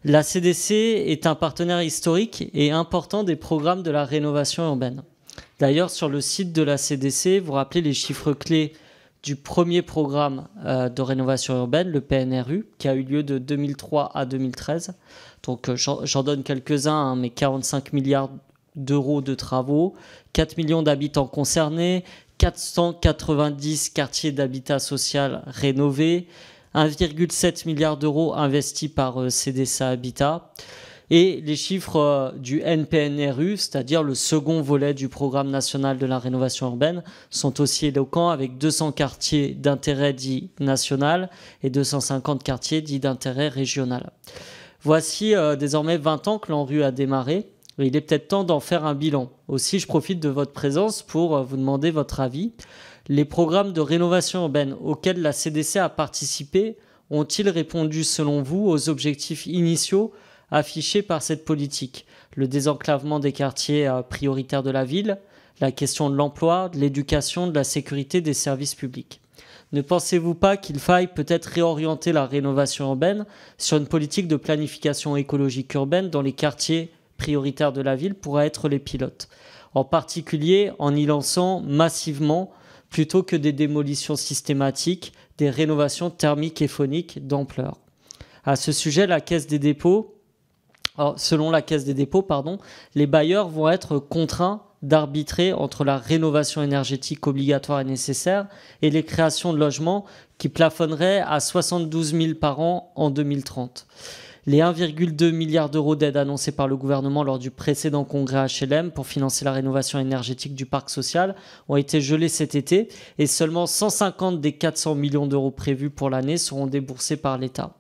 La CDC est un partenaire historique et important des programmes de la rénovation urbaine. D'ailleurs, sur le site de la CDC, vous rappelez les chiffres clés du premier programme de rénovation urbaine, le PNRU, qui a eu lieu de 2003 à 2013. Donc j'en donne quelques-uns, hein, mais 45 milliards d'euros de travaux, 4 millions d'habitants concernés, 490 quartiers d'habitat social rénovés, 1,7 milliard d'euros investis par CDC Habitat. Et les chiffres du NPNRU, c'est-à-dire le second volet du programme national de la rénovation urbaine, sont aussi éloquents avec 200 quartiers d'intérêt dit national et 250 quartiers dits d'intérêt régional. Voici désormais 20 ans que l'ANRU a démarré. Il est peut-être temps d'en faire un bilan. Aussi, je profite de votre présence pour vous demander votre avis. Les programmes de rénovation urbaine auxquels la CDC a participé ont-ils répondu, selon vous, aux objectifs initiaux affichés par cette politique? Le désenclavement des quartiers prioritaires de la ville, la question de l'emploi, de l'éducation, de la sécurité des services publics. Ne pensez-vous pas qu'il faille peut-être réorienter la rénovation urbaine sur une politique de planification écologique urbaine dont les quartiers prioritaires de la ville pourraient être les pilotes, en particulier en y lançant massivement, plutôt que des démolitions systématiques, des rénovations thermiques et phoniques d'ampleur. À ce sujet, selon la Caisse des dépôts, les bailleurs vont être contraints d'arbitrer entre la rénovation énergétique obligatoire et nécessaire et les créations de logements qui plafonneraient à 72 000 par an en 2030. Les 1,2 milliard d'euros d'aide annoncés par le gouvernement lors du précédent congrès HLM pour financer la rénovation énergétique du parc social ont été gelés cet été et seulement 150 des 400 millions d'euros prévus pour l'année seront déboursés par l'État.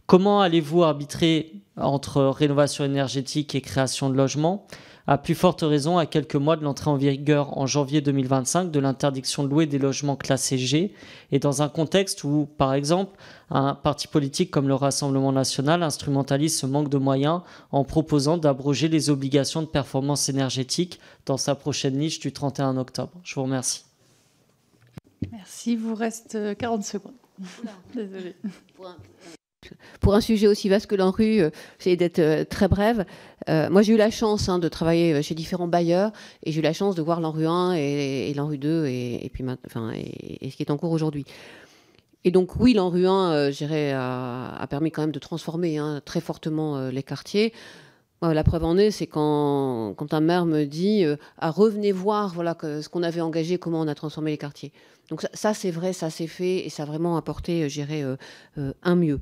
Comment allez-vous arbitrer entre rénovation énergétique et création de logements ? À plus forte raison, à quelques mois de l'entrée en vigueur en janvier 2025 de l'interdiction de louer des logements classés G, et dans un contexte où, par exemple, un parti politique comme le Rassemblement national instrumentalise ce manque de moyens en proposant d'abroger les obligations de performance énergétique dans sa prochaine niche du 31 octobre. Je vous remercie. Merci, il vous reste 40 secondes. Désolée. Pour un sujet aussi vaste que l'ANRU, j'essaie d'être très brève. Moi, j'ai eu la chance de travailler chez différents bailleurs et j'ai eu la chance de voir l'ANRU 1 et l'ANRU 2 et ce qui est en cours aujourd'hui. Et donc, oui, l'ANRU 1 a permis quand même de transformer très fortement les quartiers. La preuve en est, c'est quand un maire me dit revenez voir ce qu'on avait engagé, comment on a transformé les quartiers. Donc ça c'est vrai, ça c'est fait et ça a vraiment apporté, un mieux.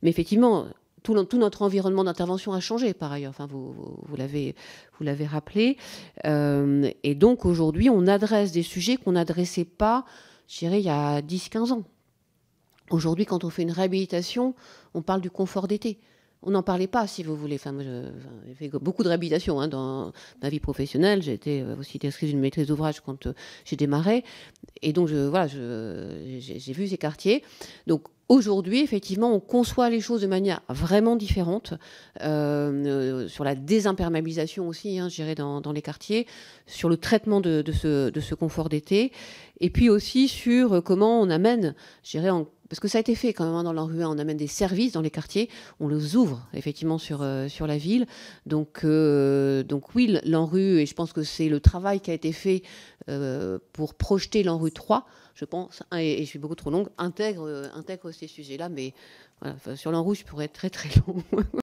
Mais effectivement, tout notre environnement d'intervention a changé par ailleurs. Enfin, vous l'avez rappelé. Et donc aujourd'hui, on adresse des sujets qu'on n'adressait pas, il y a 10-15 ans. Aujourd'hui, quand on fait une réhabilitation, on parle du confort d'été. On n'en parlait pas, si vous voulez. Moi, j'ai fait beaucoup de réhabilitation dans ma vie professionnelle. J'ai été aussi directrice d'une maîtrise d'ouvrage quand j'ai démarré. Et donc, j'ai vu ces quartiers. Donc, aujourd'hui, effectivement, on conçoit les choses de manière vraiment différente. Sur la désimperméabilisation aussi, dans les quartiers. Sur le traitement de ce confort d'été. Et puis aussi sur comment on amène, parce que ça a été fait quand même dans l'ANRU 1, on amène des services dans les quartiers, on les ouvre effectivement sur la ville. Donc oui, l'ANRU, et je pense que c'est le travail qui a été fait pour projeter l'ANRU 3, je pense, et je suis beaucoup trop longue, intègre ces sujets-là, mais voilà, sur l'ANRU, je pourrais être très très long.